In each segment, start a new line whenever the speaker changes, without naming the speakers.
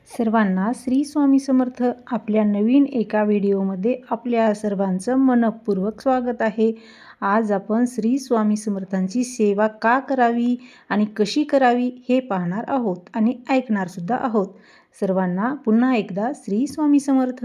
सर्वांना श्री स्वामी समर्थ. आपल्या नवीन एका व्हिडिओमध्ये आपल्या सर्वांचं मनःपूर्वक स्वागत आहे. आज आपण श्री स्वामी समर्थांची सेवा का करावी आणि कशी करावी हे पाहणार आहोत आणि ऐकणार सुद्धा आहोत. सर्वांना पुन्हा एकदा श्री स्वामी समर्थ.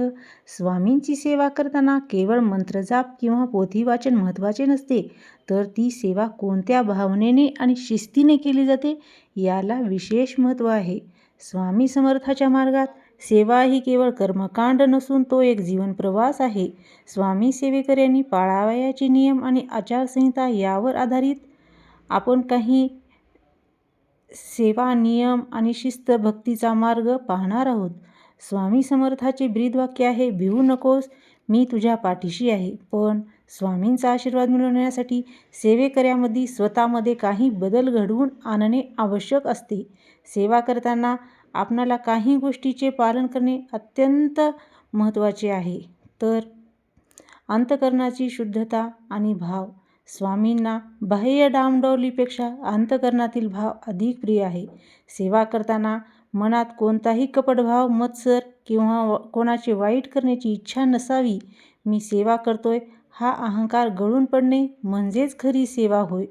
स्वामींची सेवा करताना केवळ मंत्रजाप किंवा पोथी वाचन महत्त्वाचे नसते, तर ती सेवा कोणत्या भावनेने आणि शिस्तीने केली जाते याला विशेष महत्त्व आहे. स्वामी समर्थाच्या मार्गात सेवा ही केवळ कर्मकांड नसून तो एक जीवन प्रवास आहे. स्वामी सेवेकऱ्यांनी पाळावयाचे नियम आणि आचारसंहिता यावर आधारित आपण काही सेवा नियम आणि शिस्त भक्तीचा मार्ग पाहणार आहोत. स्वामी समर्थाचे ब्रीदवाक्य आहे, भिवू नकोस, मी तुझ्या पाठीशी आहे. पण स्वामींचा आशीर्वाद मिळवण्यासाठी सेवेकऱ्यामध्ये स्वतःमध्ये काही बदल घडवून आणणे आवश्यक असते. सेवा करताना आपणाला काही गोष्टीचे पालन करणे अत्यंत महत्त्वाचे आहे. तर अंतःकरणाची शुद्धता आणि भाव. स्वामींना बाह्य डामडौलीपेक्षा अंतःकरणातील भाव अधिक प्रिय आहे. सेवा करताना मनात कोणताही कपटभाव, मत्सर किंवा कोणाचे वाईट करण्याची इच्छा नसावी. मी सेवा करतोय हा अहंकार गळून पडणे म्हणजेच खरी सेवा होय.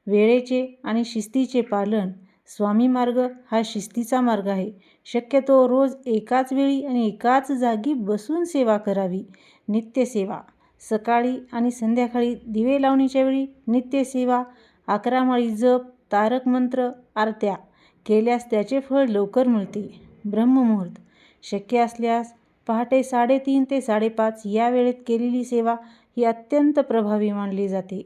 वेळेचे आणि शिस्तीचे पालन. स्वामी मार्ग हा शिस्तीचा मार्ग आहे. शक्यतो रोज एकाच वेळी आणि एकाच जागी बसून सेवा करावी. नित्यसेवा. सकाळी आणि संध्याकाळी दिवे लावणीच्या वेळी नित्यसेवा, 11 माळी जप, तारक मंत्र, आरत्या केल्यास त्याचे फळ लवकर मिळते. ब्रह्ममुहूर्त. शक्य असल्यास पहाटे 3:30 ते 5:30 या वेळेत केलेली सेवा ही अत्यंत प्रभावी मानली जाते.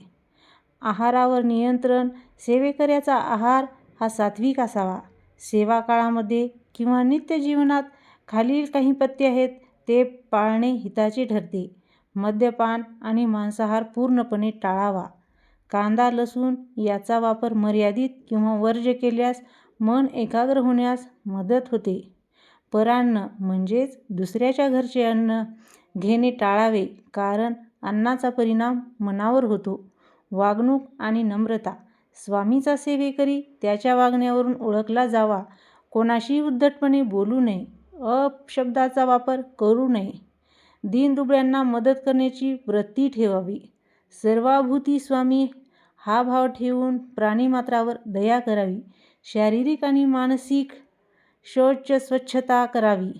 आहारावर नियंत्रण. सेवेकऱ्याचा आहार हा सात्विक असावा. सेवा काळामध्ये किंवा नित्यजीवनात खालील काही पथ्य आहेत, ते पाळणे हिताचे ठरते. मद्यपान आणि मांसाहार पूर्णपणे टाळावा. कांदा, लसूण याचा वापर मर्यादित किंवा वर्ज्य केल्यास मन एकाग्र होण्यास मदत होते. परान्न म्हणजेच दुसऱ्याच्या घरचे अन्न घेणे टाळावे, कारण अन्नाचा परिणाम मनावर होतो. वागणूक आणि नम्रता. स्वामीचा सेवेकरी त्याच्या वागण्यावरून ओळखला जावा. कोणाशी उद्धटपणे बोलू नये, अपशब्दाचा वापर करू नये. दीनदुबळ्यांना मदत करण्याची वृत्ती ठेवावी. सर्वाभूती स्वामी हा भाव ठेवून प्राणीमात्रावर दया करावी. शारीरिक आणि मानसिक स्वच्छता करावी.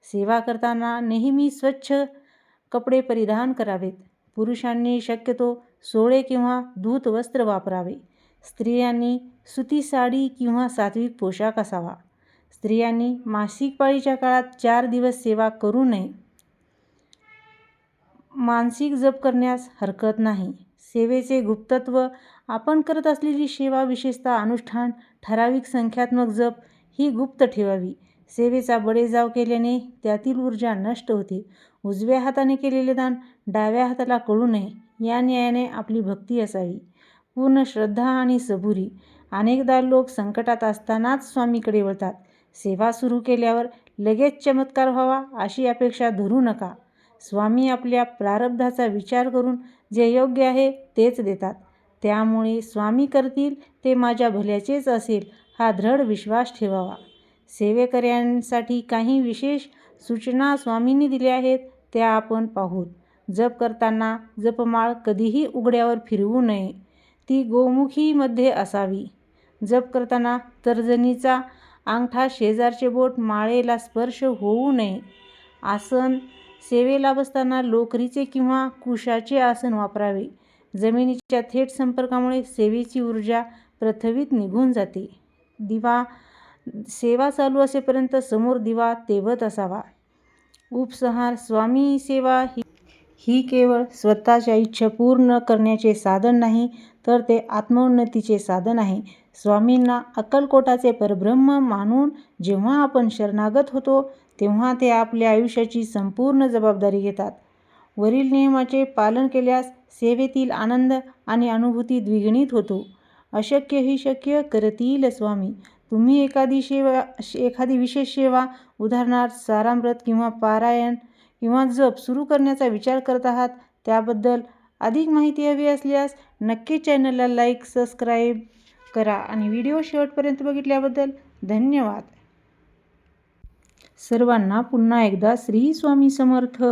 सेवा करताना नेहमी स्वच्छ कपडे परिधान करावेत. पुरुषांनी शक्यतो सोळे किंवा धूत वस्त्र वापरावे. स्त्रियांनी सुती साडी किंवा सात्विक पोशाख असावा. स्त्रियांनी मासिक पाळीच्या काळात 4 दिवस सेवा करू नये. मानसिक जप करण्यास हरकत नाही. सेवेचे गुप्तत्व. आपण करत असलेली सेवा, विशेषतः अनुष्ठान, ठराविक संख्यात्मक जप ही गुप्त ठेवावी. सेवेचा बडेजाव केल्याने त्यातील ऊर्जा नष्ट होते. उजव्या हाताने केलेले दान डाव्या हाताला कळू नये या न्यायाने आपली भक्ती असावी. पूर्ण श्रद्धा आणि सबुरी. अनेकदा लोक संकटात असतानाच स्वामीकडे वळतात. सेवा सुरू केल्यावर लगेच चमत्कार व्हावा अशी अपेक्षा धरू नका. स्वामी आपल्या प्रारब्धाचा विचार करून जे योग्य आहे तेच देतात. त्यामुळे स्वामी करतील ते माझ्या भल्याचेच असेल हा दृढ विश्वास ठेवावा. सेवेकऱ्यांसाठी काही विशेष सूचना स्वामींनी दिल्या आहेत, त्या आपण पाहूत. जप करताना जपमाळ कधीही उघड्यावर फिरवू नये. ती गोमुखीमध्ये असावी. जप करताना तर्जनीचा अंगठा शेजारचे बोट माळेला स्पर्श होऊ नये. आसन. सेवेला बसताना लोकरीचे किंवा कुशाचे आसन वापरावे. जमिनीच्या थेट संपर्कामुळे सेवेची ऊर्जा प्रथवित निघून जाते. दिवा. सेवा चालू असेपर्यंत समोर दिवा तेवत असावा. उपसंहार. स्वामी सेवा ही केवळ स्वतःच्या इच्छा पूर्ण करण्याचे साधन नाही, तर ते आत्मोन्नतीचे साधन आहे. स्वामींना अक्कलकोटाचे परब्रह्म मानून जेव्हा आपण शरणागत होतो, तेव्हा ते आपल्या आयुष्याची संपूर्ण जबाबदारी घेतात. वरील नियमाचे पालन केल्यास सेवेतील आनंद आणि अनुभूती द्विगुणित होतो. अशक्य ही शक्य करतील स्वामी. तुम्ही एखादी विशेष सेवा, उदाहरणार्थ सारामृत किंवा पारायण किंवा जप सुरू करण्याचा विचार करत आहात, त्याबद्दल अधिक माहिती हवी असल्यास नक्की चॅनलला लाईक, सबस्क्राईब करा आणि व्हिडिओ शेवटपर्यंत बघितल्याबद्दल धन्यवाद. सर्वांना पुन्हा एकदा श्री स्वामी समर्थ.